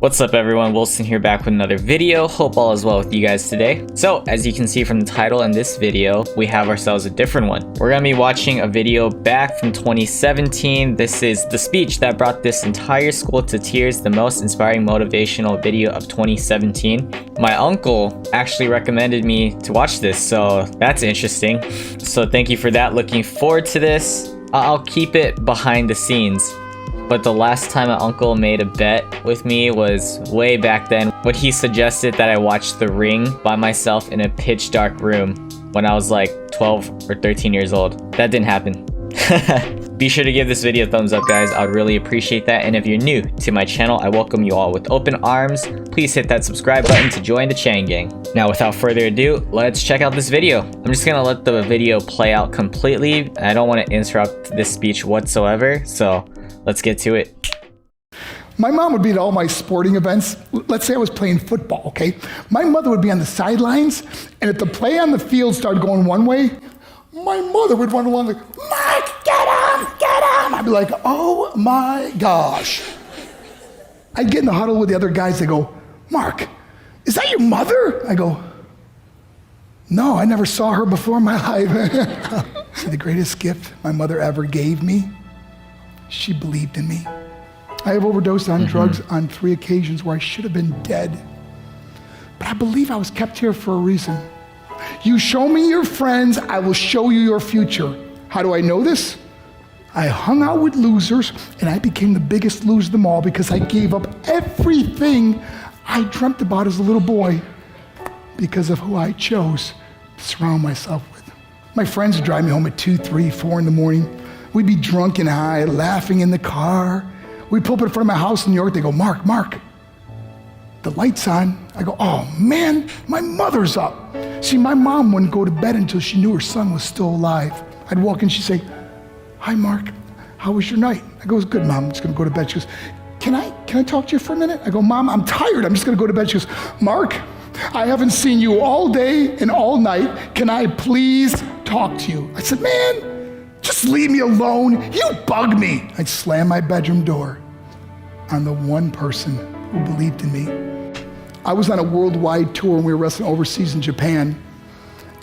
What's up everyone, Wilson here back with another video. Hope all is well with you guys today. So as you can see from the title in this video, we have ourselves a different one. We're gonna be watching a video back from 2017. This is the speech that brought this entire school to tears, the most inspiring motivational video of 2017. My uncle actually recommended me to watch this, so that's interesting. So thank you for that. Looking forward to this. I'll keep it behind the scenes. But the last time my uncle made a bet with me was way back then when he suggested that I watch The Ring by myself in a pitch dark room when I was like 12 or 13 years old. That didn't happen. Be sure to give this video a thumbs up, guys. I would really appreciate that. And if you're new to my channel, I welcome you all with open arms. Please hit that subscribe button to join the Chang Gang. Now, without further ado, let's check out this video. I'm just gonna let the video play out completely. I don't want to interrupt this speech whatsoever, so let's get to it. My mom would be at all my sporting events. Let's say I was playing football, okay? My mother would be on the sidelines, and if the play on the field started going one way, my mother would run along like, Mark, get him, get him! I'd be like, oh my gosh. I'd get in the huddle with the other guys. They go, Mark, is that your mother? I go, no, I never saw her before in my life. See, the greatest gift my mother ever gave me, she believed in me. I have overdosed on drugs on 3 occasions where I should have been dead. But I believe I was kept here for a reason. You show me your friends, I will show you your future. How do I know this? I hung out with losers and I became the biggest loser of them all because I gave up everything I dreamt about as a little boy because of who I chose to surround myself with. My friends would drive me home at 2, 3, 4 in the morning. We'd be drunk and high, laughing in the car. We'd pull up in front of my house in New York. They go, Mark, the light's on. I go, oh man, my mother's up. See, my mom wouldn't go to bed until she knew her son was still alive. I'd walk in, she'd say, hi Mark, how was your night? I go, it was good, Mom, I'm just gonna go to bed. She goes, can I talk to you for a minute? I go, Mom, I'm tired, I'm just gonna go to bed. She goes, Mark, I haven't seen you all day and all night. Can I please talk to you? I said, man, just leave me alone. You bug me. I'd slam my bedroom door on the one person who believed in me. I was on a worldwide tour and we were wrestling overseas in Japan.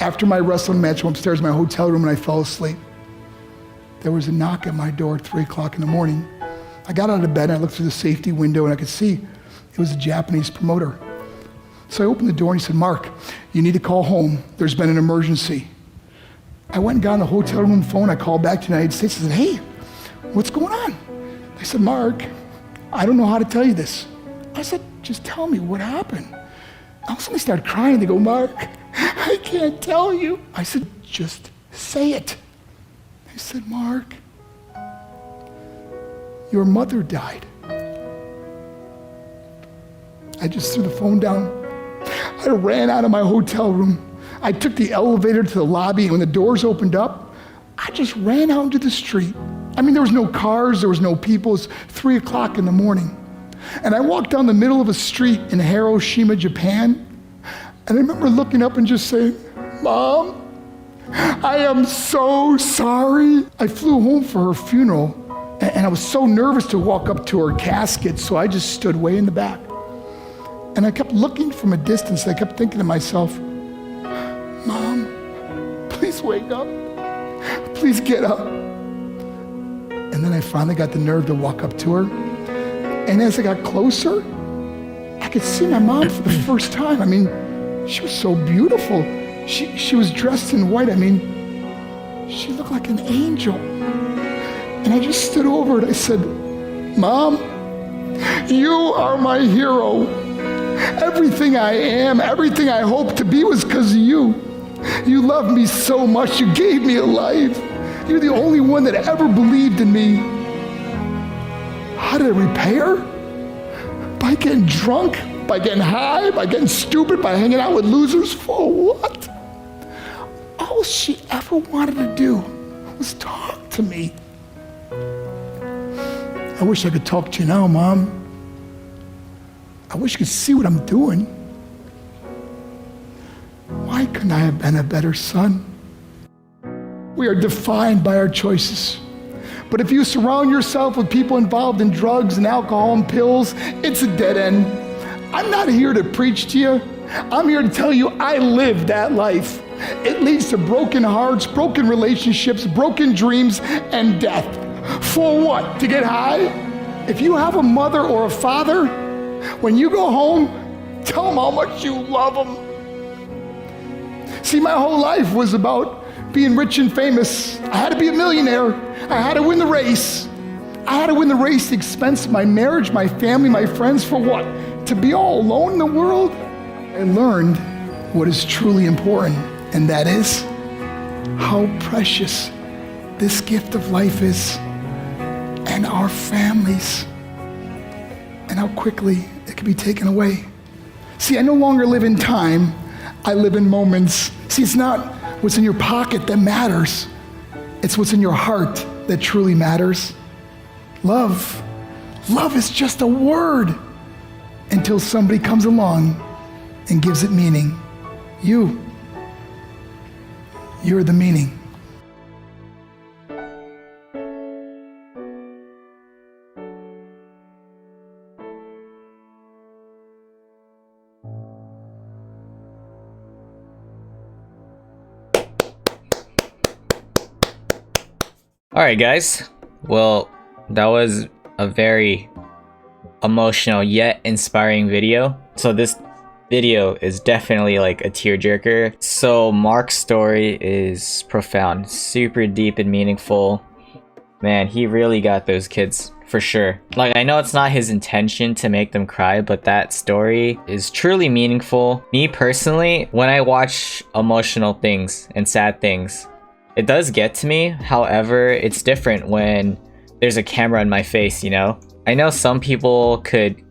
After my wrestling match, I went upstairs in my hotel room and I fell asleep. There was a knock at my door at 3 o'clock in the morning. I got out of bed and I looked through the safety window and I could see it was a Japanese promoter. So I opened the door and he said, Mark, you need to call home. There's been an emergency. I went and got on the hotel room phone. I called back to the United States and said, hey, what's going on? They said, Mark, I don't know how to tell you this. I said, just tell me what happened. I suddenly started crying. They go, Mark, I can't tell you. I said, just say it. They said, Mark, your mother died. I just threw the phone down. I ran out of my hotel room. I took the elevator to the lobby, and when the doors opened up, I just ran out into the street. I mean, there was no cars, there was no people. It was 3 o'clock in the morning. And I walked down the middle of a street in Hiroshima, Japan, and I remember looking up and just saying, Mom, I am so sorry. I flew home for her funeral, and I was so nervous to walk up to her casket, so I just stood way in the back. And I kept looking from a distance. I kept thinking to myself, Mom, please wake up. Please get up. And then I finally got the nerve to walk up to her. And as I got closer, I could see my mom for the first time. I mean, she was so beautiful. She was dressed in white. I mean, she looked like an angel. And I just stood over and I said, Mom, you are my hero. Everything I am, everything I hope to be was because of you. You loved me so much. You gave me a life. You're the only one that ever believed in me. How did I repay her? By getting drunk, by getting high, by getting stupid, by hanging out with losers? For what? All she ever wanted to do was talk to me. I wish I could talk to you now, Mom. I wish you could see what I'm doing. Why couldn't I have been a better son? We are defined by our choices. But if you surround yourself with people involved in drugs and alcohol and pills, it's a dead end. I'm not here to preach to you. I'm here to tell you I lived that life. It leads to broken hearts, broken relationships, broken dreams, and death. For what? To get high? If you have a mother or a father, when you go home, tell them how much you love them. See, my whole life was about being rich and famous. I had to be a millionaire. I had to win the race. I had to win the race at the expense of my marriage, my family, my friends. For what? To be all alone in the world? I learned what is truly important, and that is how precious this gift of life is, and our families, and how quickly it can be taken away. See, I no longer live in time, I live in moments. See, it's not what's in your pocket that matters, it's what's in your heart that truly matters. Love is just a word until somebody comes along and gives it meaning. You're the meaning. Alright guys, well, that was a very emotional yet inspiring video. So this video is definitely like a tearjerker. So Mark's story is profound, super deep and meaningful. Man, he really got those kids for sure. Like, I know it's not his intention to make them cry, but that story is truly meaningful. Me personally, when I watch emotional things and sad things, it does get to me. However, it's different when there's a camera in my face, you know? I know some people could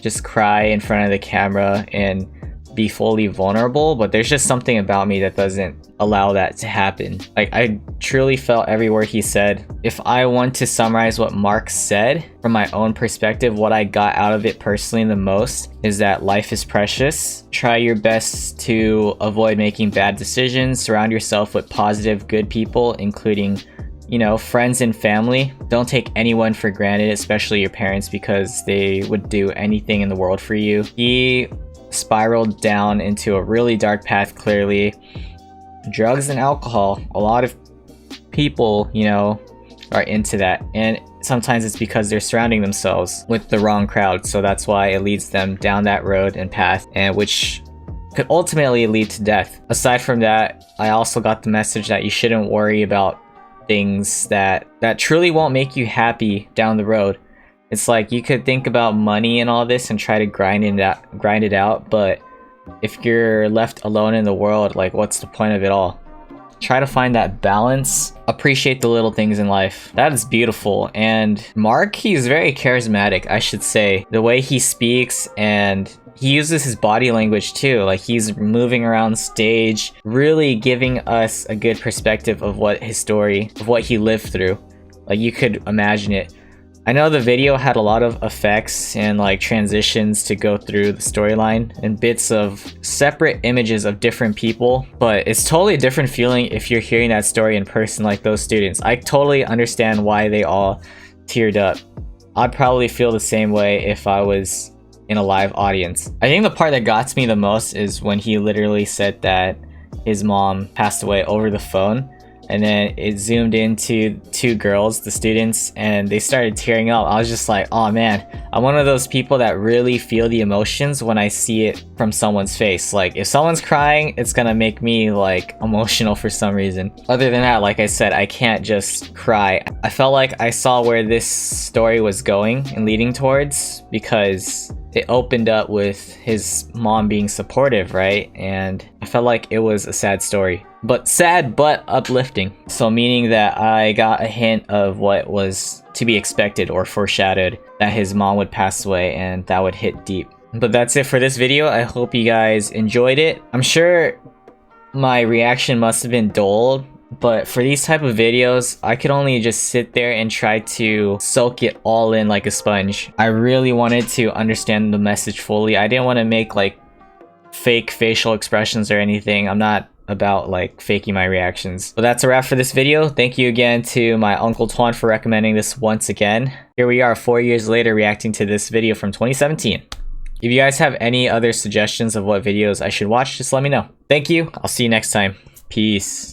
just cry in front of the camera and be fully vulnerable, but there's just something about me that doesn't allow that to happen. Like, I truly felt every word he said. If I want to summarize what Mark said from my own perspective, what I got out of it personally the most is that life is precious. Try your best to avoid making bad decisions. Surround yourself with positive, good people, including, you know, friends and family. Don't take anyone for granted, especially your parents, because they would do anything in the world for you. He spiraled down into a really dark path, clearly. Drugs and alcohol, a lot of people, you know, are into that, and sometimes it's because they're surrounding themselves with the wrong crowd, so that's why it leads them down that road and path, and which could ultimately lead to death. Aside from that, I also got the message that you shouldn't worry about things that truly won't make you happy down the road. It's like, you could think about money and all this and try to grind it out, but if you're left alone in the world, like, what's the point of it all? Try to find that balance. Appreciate the little things in life. That is beautiful. And Mark, he's very charismatic, I should say. The way he speaks, and he uses his body language too. Like, he's moving around stage, really giving us a good perspective of what his story, of what he lived through. Like, you could imagine it. I know the video had a lot of effects and like transitions to go through the storyline and bits of separate images of different people, but it's totally a different feeling if you're hearing that story in person, like those students. I totally understand why they all teared up. I'd probably feel the same way if I was in a live audience. I think the part that got to me the most is when he literally said that his mom passed away over the phone. And then it zoomed into two girls, the students, and they started tearing up. I was just like, oh man, I'm one of those people that really feel the emotions when I see it from someone's face. Like, if someone's crying, it's gonna make me like emotional for some reason. Other than that, like I said, I can't just cry. I felt like I saw where this story was going and leading towards, because it opened up with his mom being supportive, right? And I felt like it was a sad story. But sad, but uplifting. So meaning that I got a hint of what was to be expected or foreshadowed, that his mom would pass away, and that would hit deep. But that's it for this video. I hope you guys enjoyed it. I'm sure my reaction must have been dull, but for these type of videos, I could only just sit there and try to soak it all in like a sponge. I really wanted to understand the message fully. I didn't want to make like fake facial expressions or anything. I'm not about like faking my reactions. But that's a wrap for this video. Thank you again to my Uncle Twan for recommending this once again. Here we are 4 years later reacting to this video from 2017. If you guys have any other suggestions of what videos I should watch, just let me know. Thank you. I'll see you next time. Peace.